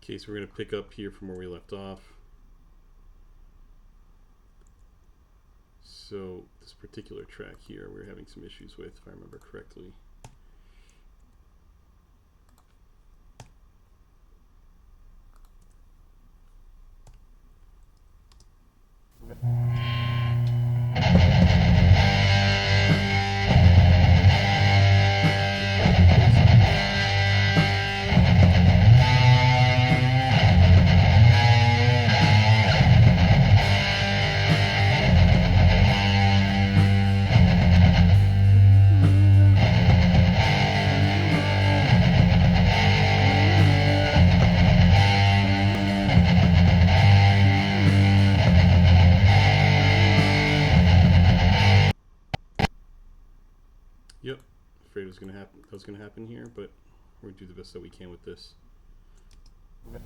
Okay, so we're going to pick up here from where we left off. So this particular track here we're having some issues with, if I remember correctly. Yep, afraid it was going to happen. That was going to happen here, but we're going to do the best that we can with this. So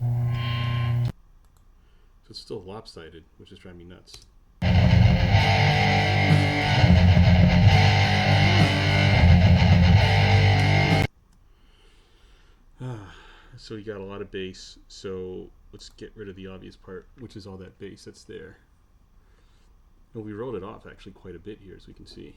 it's still lopsided, which is driving me nuts. So you got a lot of bass, so let's get rid of the obvious part, which is all that bass that's there. And we rolled it off actually quite a bit here, as we can see.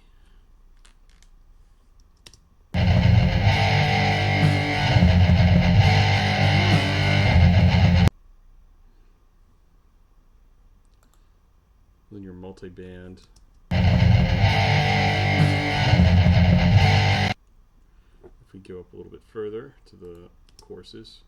Then your multi-band. If we go up a little bit further to the courses.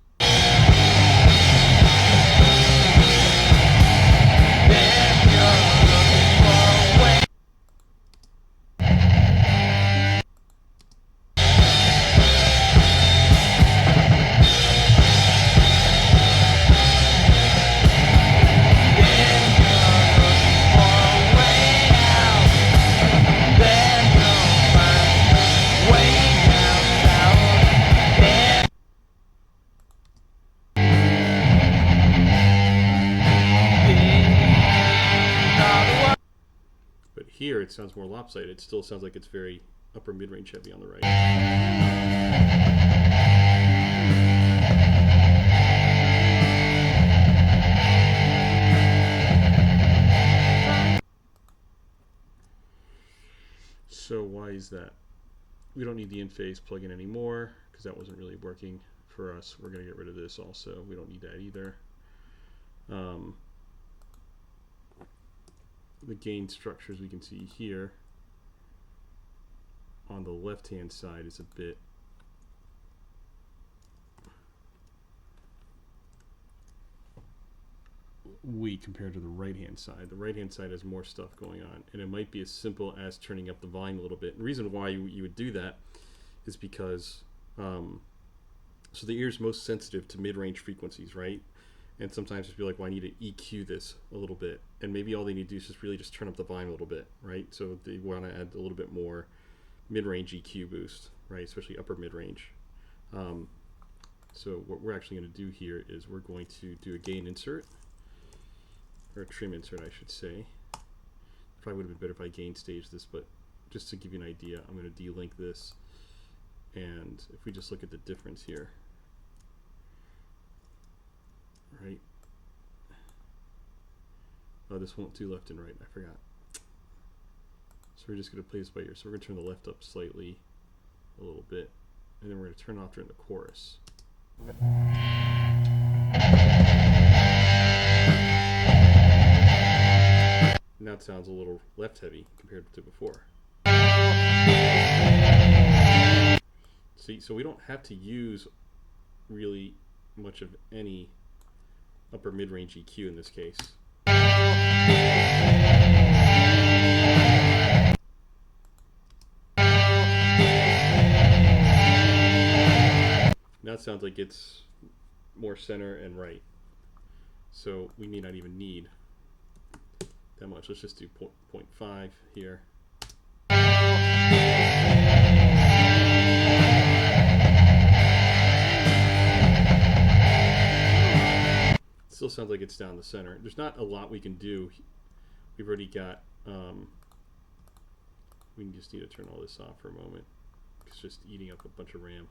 Here it sounds more lopsided. It still sounds like it's very upper mid-range heavy on the right. So why is that? We don't need the in-phase plugin anymore because that wasn't really working for us. We're going to get rid of this also. We don't need that either. The gain structures we can see here on the left hand side is a bit weak compared to the right hand side. The right hand side has more stuff going on, and it might be as simple as turning up the volume a little bit. And the reason why you would do that is because so the ear is most sensitive to mid-range frequencies, right? And sometimes just be like, well, I need to EQ this a little bit. And maybe all they need to do is just really just turn up the volume a little bit, right? So they want to add a little bit more mid-range EQ boost, right? Especially upper mid-range. So what we're actually going to do here is we're going to do a gain insert, or a trim insert, I should say. Probably would have been better if I gain staged this, but just to give you an idea, I'm going to delink this. And if we just look at the difference here, right? Oh, this won't do left and right. I forgot. So we're just going to play this by ear. So we're going to turn the left up slightly, a little bit, and then we're going to turn off during the chorus. Now it sounds a little left heavy compared to before. See, so we don't have to use really much of any upper mid-range EQ in this case. Now it sounds like it's more center and right. So we may not even need that much. Let's just do 0.5 here. Still sounds like it's down the center. There's not a lot we can do. We've already got, we just need to turn all this off for a moment. It's just eating up a bunch of RAM.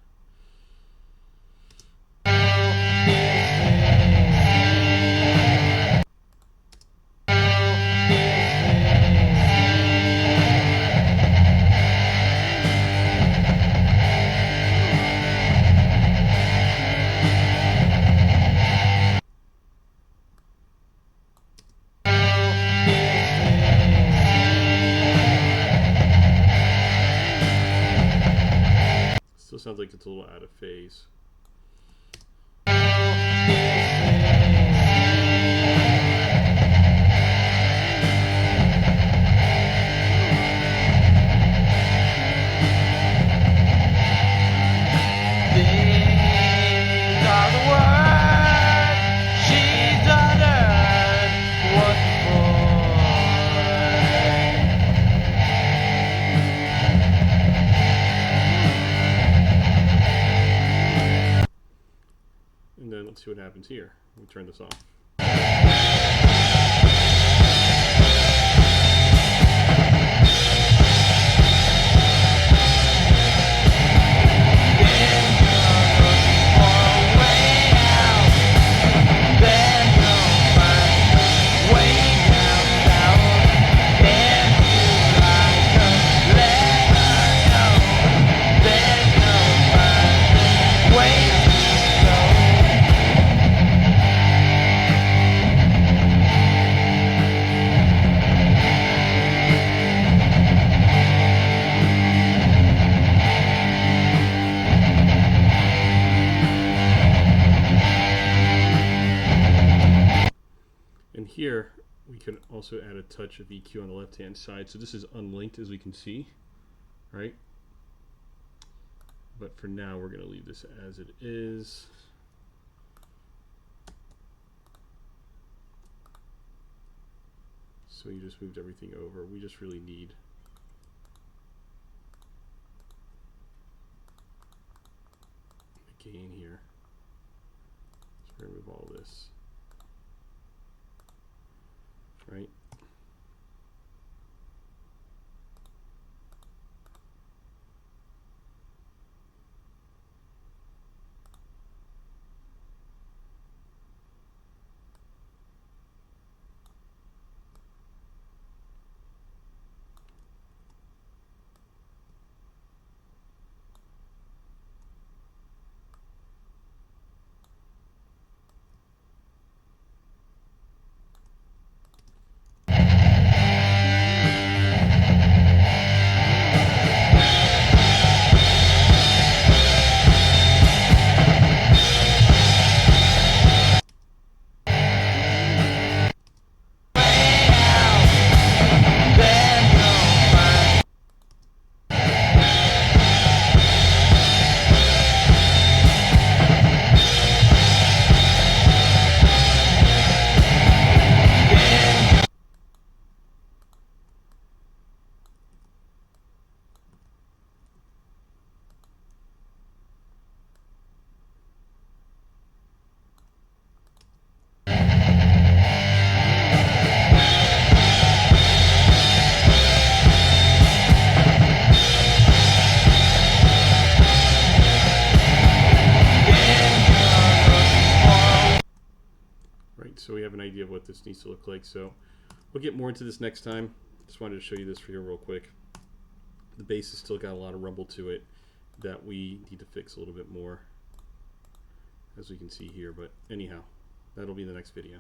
sounds like it's a little out of phase. And then let's see what happens here. We'll turn this off. And here we can also add a touch of EQ on the left hand side. So this is unlinked, as we can see, right? But for now we're going to leave this as it is. So you just moved everything over. We just really need the gain here. So we're going to move all this. Right? So we have an idea of what this needs to look like. So we'll get more into this next time. Just wanted to show you this for you real quick. The bass has still got a lot of rumble to it that we need to fix a little bit more, as we can see here. But anyhow, that'll be the next video.